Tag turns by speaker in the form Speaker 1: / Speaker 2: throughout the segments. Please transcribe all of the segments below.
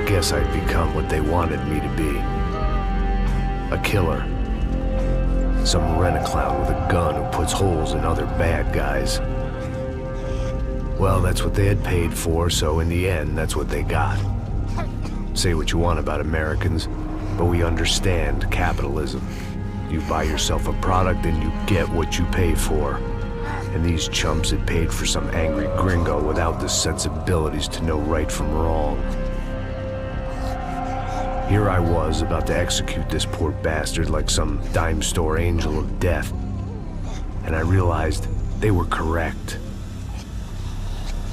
Speaker 1: guess I'd become what they wanted me to be. A killer. Some rent-a-clown with a gun who puts holes in other bad guys. Well, that's what they had paid for, so in the end, that's what they got. Say what you want about Americans, but we understand capitalism. You buy yourself a product and you get what you pay for. And these chumps had paid for some angry gringo without the sensibilities to know right from wrong. Here I was, about to execute this poor bastard like some dime store angel of death. And I realized they were correct.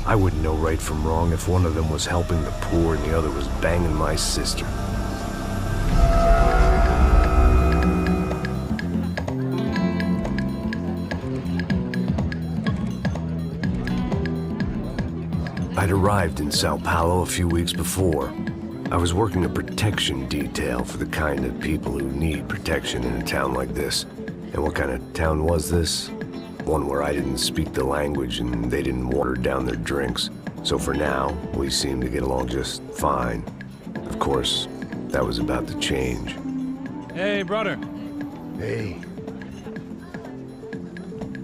Speaker 1: I wouldn't know right from wrong if one of them was helping the poor and the other was banging my sister. I'd arrived in Sao Paulo a few weeks before. I was working a protection detail for the kind of people who need protection in a town like this. And what kind of town was this? One where I didn't speak the language and they didn't water down their drinks. So for now, we seemed to get along just fine. Of course, that was about to change.
Speaker 2: Hey, brother.
Speaker 1: Hey.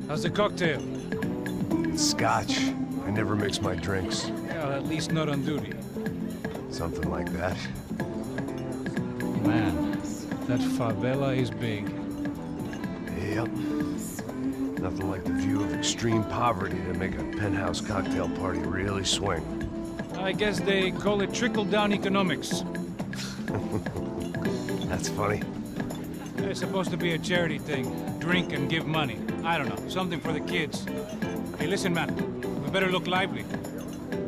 Speaker 2: How's the cocktail?
Speaker 1: It's scotch. I never mix my drinks.
Speaker 2: Well, at least not on duty.
Speaker 1: Something like that.
Speaker 2: Man, that favela is big.
Speaker 1: Yep. Nothing like the view of extreme poverty to make a penthouse cocktail party really swing.
Speaker 2: I guess they call it trickle-down economics.
Speaker 1: That's funny.
Speaker 2: It's supposed to be a charity thing. Drink and give money. I don't know, something for the kids. Hey, listen, man. We better look lively.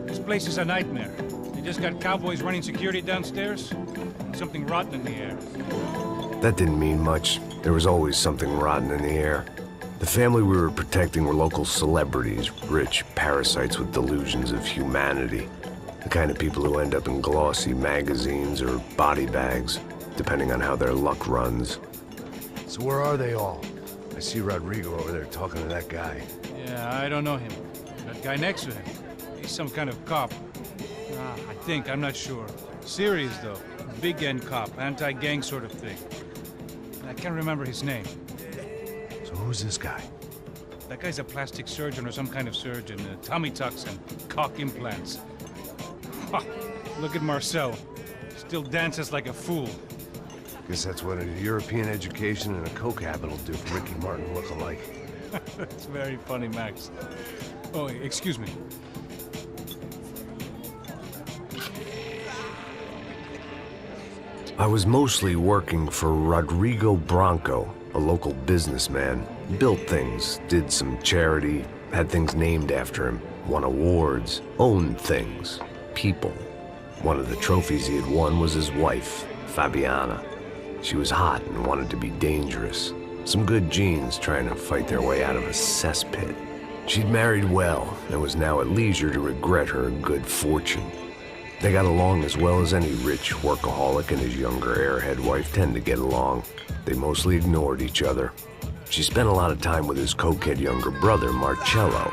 Speaker 2: This place is a nightmare. They just got cowboys running security downstairs. And something rotten in the air.
Speaker 1: That didn't mean much. There was always something rotten in the air. The family we were protecting were local celebrities, rich parasites with delusions of humanity. The kind of people who end up in glossy magazines or body bags, depending on how their luck runs. So where are they all? I see Rodrigo over there talking to that guy.
Speaker 2: Yeah, I don't know him. That guy next to him. He's some kind of cop. I think, I'm not sure. Serious, though. Big end cop, anti-gang sort of thing. I can't remember his name.
Speaker 1: So who's this guy?
Speaker 2: That guy's a plastic surgeon or some kind of surgeon. Tummy tucks and cock implants. Ha! Look at Marcel. Still dances like a fool.
Speaker 1: Guess that's what a European education and a coke habit will do for Ricky Martin look-alike.
Speaker 2: That's very funny, Max. Oh, excuse me.
Speaker 1: I was mostly working for Rodrigo Branco, a local businessman. Built things, did some charity, had things named after him, won awards, owned things, people. One of the trophies he had won was his wife, Fabiana. She was hot and wanted to be dangerous. Some good genes trying to fight their way out of a cesspit. She'd married well and was now at leisure to regret her good fortune. They got along as well as any rich workaholic and his younger airhead wife tend to get along. They mostly ignored each other. She spent a lot of time with his cokehead younger brother, Marcello.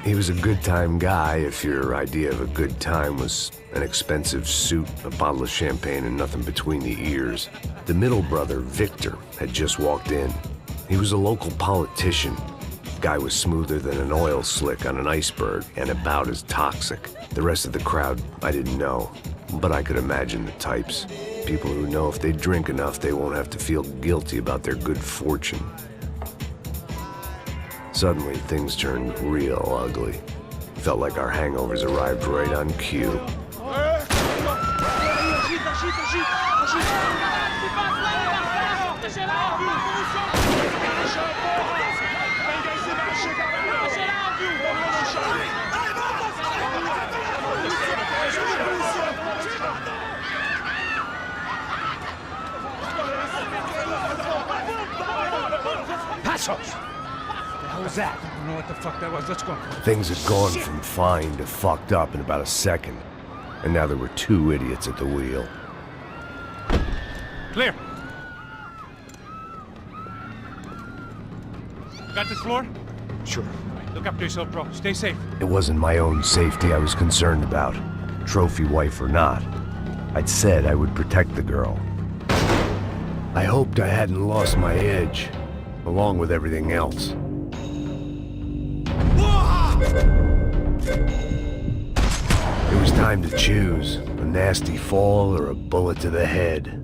Speaker 1: He was a good-time guy if your idea of a good time was an expensive suit, a bottle of champagne, and nothing between the ears. The middle brother, Victor, had just walked in. He was a local politician. Guy was smoother than an oil slick on an iceberg and about as toxic. The rest of the crowd, I didn't know, but I could imagine the types. People who know if they drink enough, they won't have to feel guilty about their good fortune. Suddenly, things turned real ugly. Felt like our hangovers arrived right on cue.
Speaker 2: What the hell was that? I don't know what the fuck that was. Let's go.
Speaker 1: Things had gone from fine to fucked up in about a second. And now there were two idiots at the wheel.
Speaker 2: Clear. Got this floor?
Speaker 1: Sure.
Speaker 2: Look after yourself, bro. Stay safe.
Speaker 1: It wasn't my own safety I was concerned about, trophy wife or not. I'd said I would protect the girl. I hoped I hadn't lost my edge, along with everything else. It was time to choose, a nasty fall or a bullet to the head.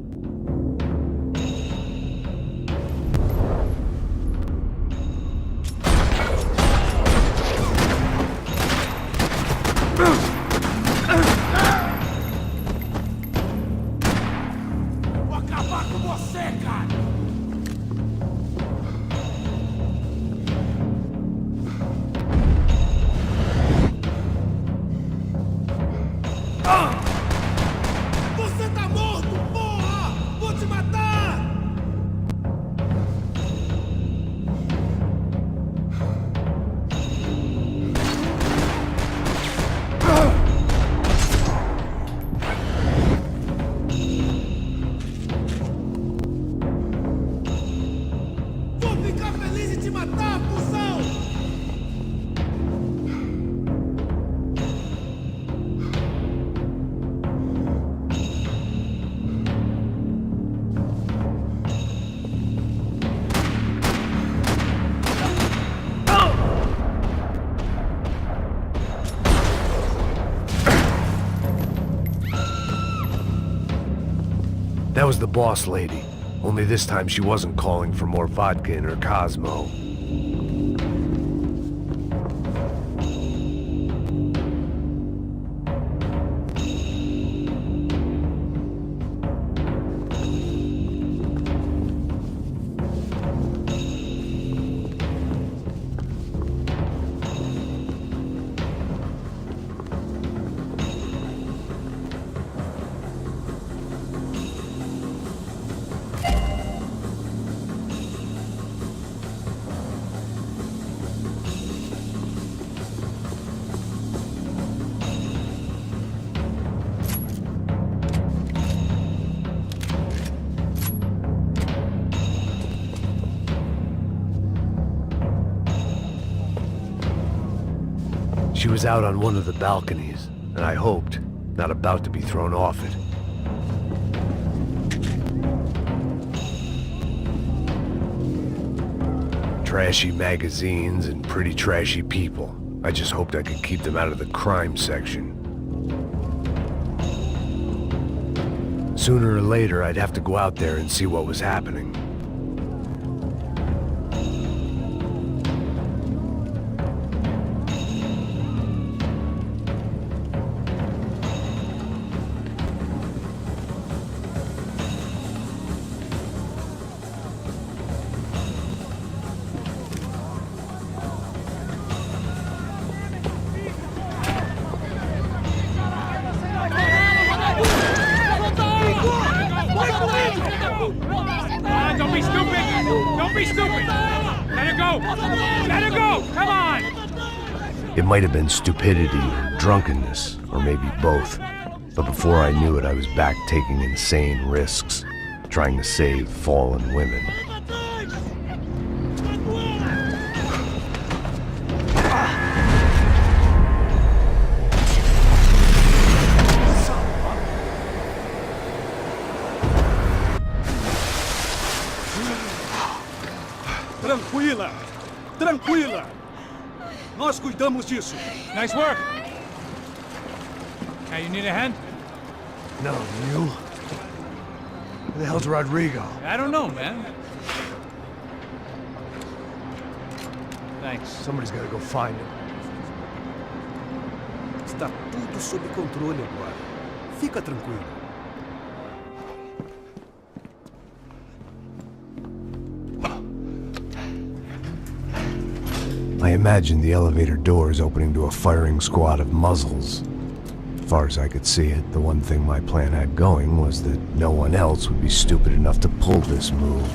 Speaker 1: That was the boss lady, only this time she wasn't calling for more vodka in her Cosmo. She was out on one of the balconies, and I hoped, not about to be thrown off it. Trashy magazines and pretty trashy people. I just hoped I could keep them out of the crime section. Sooner or later, I'd have to go out there and see what was happening.
Speaker 2: Don't be stupid! Don't be stupid! Let her go! Let her go! Come on!
Speaker 1: It might have been stupidity or drunkenness, or maybe both. But before I knew it, I was back taking insane risks, trying to save fallen women.
Speaker 3: Tranquila! Tranquila! Nós cuidamos disso.
Speaker 2: Nice work! Hey, you need a hand?
Speaker 1: No, you? Where the hell's Rodrigo?
Speaker 2: I don't know, man. Thanks.
Speaker 1: Somebody's gotta go find him.
Speaker 3: Está tudo sob controle agora. Fica tranquilo.
Speaker 1: I imagined the elevator doors opening to a firing squad of muzzles. As far as I could see it, the one thing my plan had going was that no one else would be stupid enough to pull this move.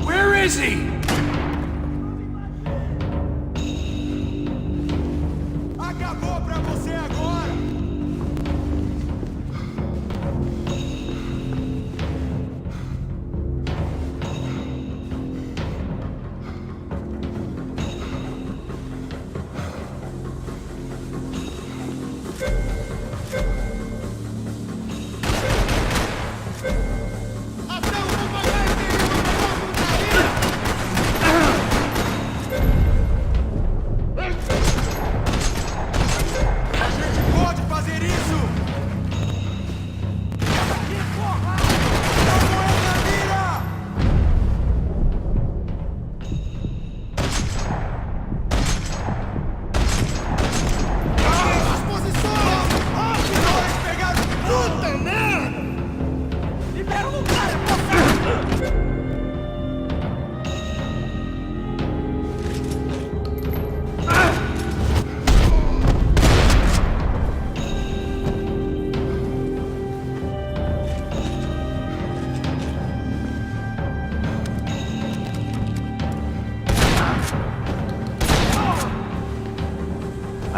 Speaker 2: Where is he?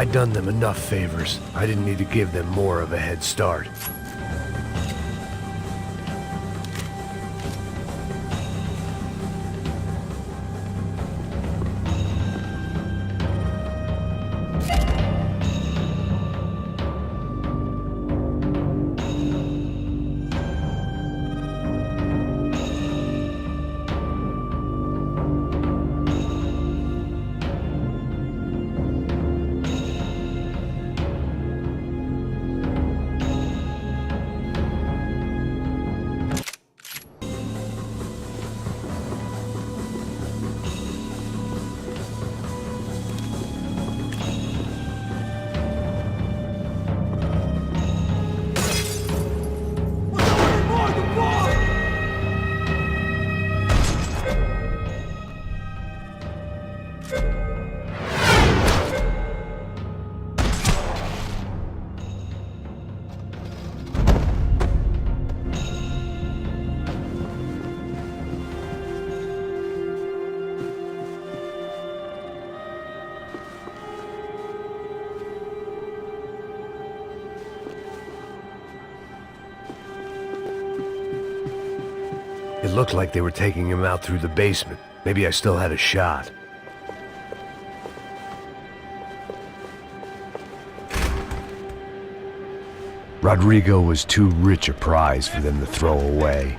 Speaker 1: I'd done them enough favors. I didn't need to give them more of a head start. It looked like they were taking him out through the basement. Maybe I still had a shot. Rodrigo was too rich a prize for them to throw away.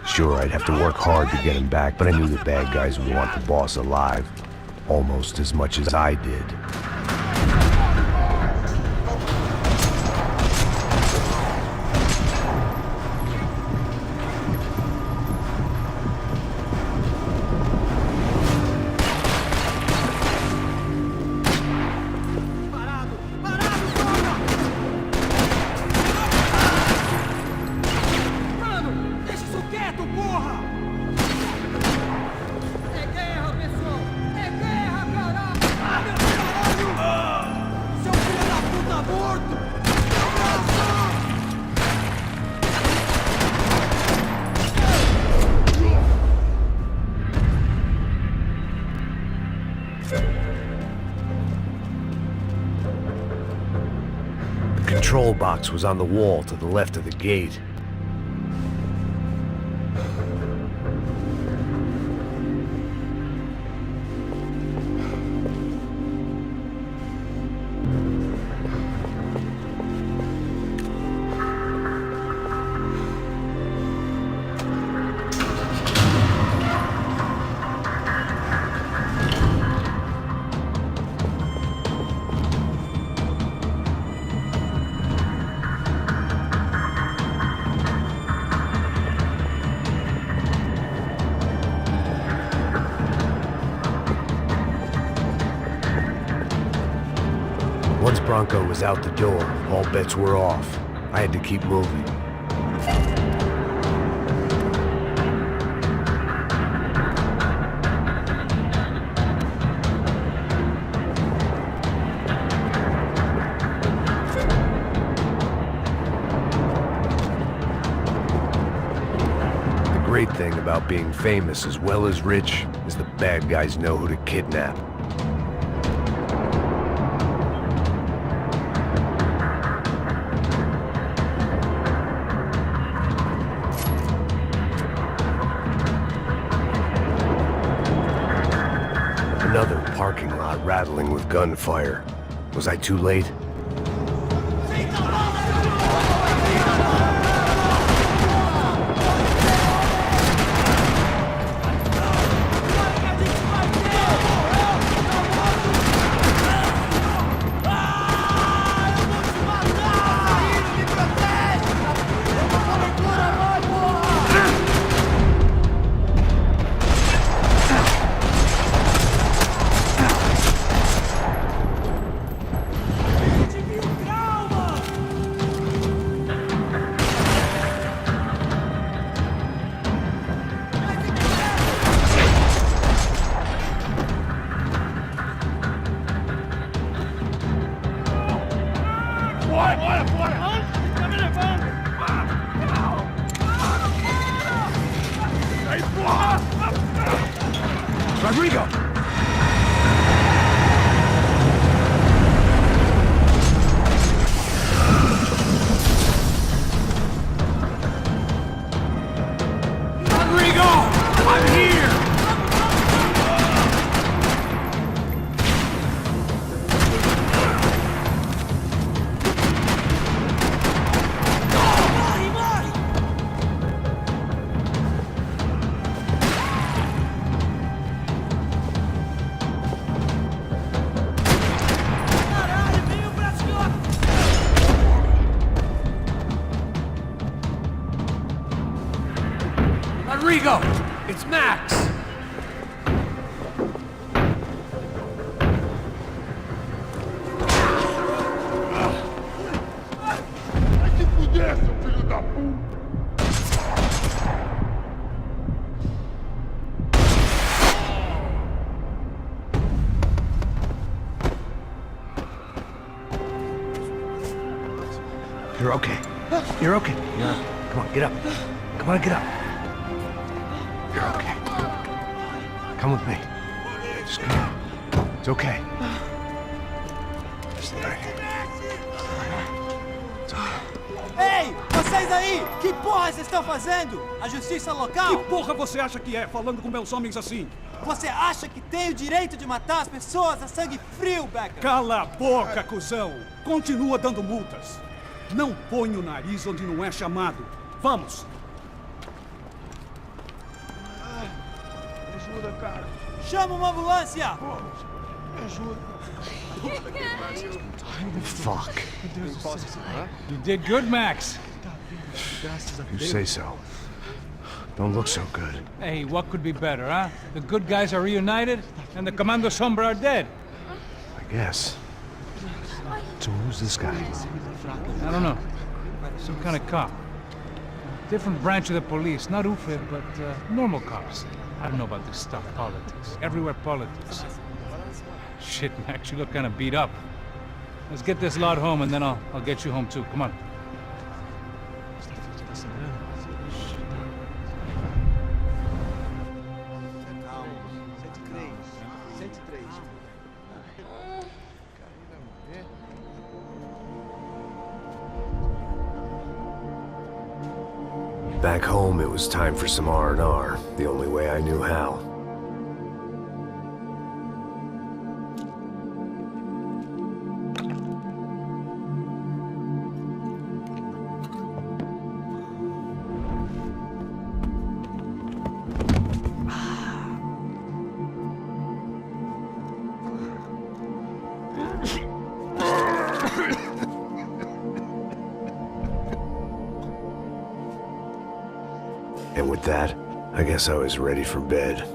Speaker 1: Sure, I'd have to work hard to get him back, but I knew the bad guys would want the boss alive. Almost as much as I did. The control box was on the wall to the left of the gate. Once Bronco was out the door, all bets were off. I had to keep moving. The great thing about being famous as well as rich is the bad guys know who to kidnap. Another parking lot rattling with gunfire. Was I too late? Rodrigo!
Speaker 3: Rodrigo! It's Max!
Speaker 4: Vai se fuder, seu filho da puta!
Speaker 1: You're okay. You're okay. Come on, get up. Come on, get up. You're okay. Come with me. Just come on. It's okay. Just lay. It's okay.
Speaker 5: Ei, vocês aí! Que porra vocês estão fazendo? A justiça local?
Speaker 3: Que porra você acha que é, falando com meus homens assim?
Speaker 5: Você acha que tem o direito de matar as pessoas a sangue frio, Becker?
Speaker 3: Cala a boca, cuzão! Continua dando multas. Não põe o nariz onde não é chamado. Vamos!
Speaker 4: Ajuda, cara.
Speaker 5: Chama uma ambulância!
Speaker 4: Me ajuda.
Speaker 1: Fuck.
Speaker 2: You did good, Max.
Speaker 1: You say so. Don't look so good.
Speaker 2: Hey, what could be better, huh? The good guys are reunited, and the Commando Sombra are dead.
Speaker 1: I guess. So who's this guy?
Speaker 2: I don't know. Some kind of cop. Different branch of the police. Not UFE, but normal cops. I don't know about this stuff. Politics. Everywhere politics. Shit, Max, you look kind of beat up. Let's get this lot home, and then I'll get you home, too. Come on.
Speaker 1: Back home, it was time for some R&R, the only way I knew how. And with that, I guess I was ready for bed.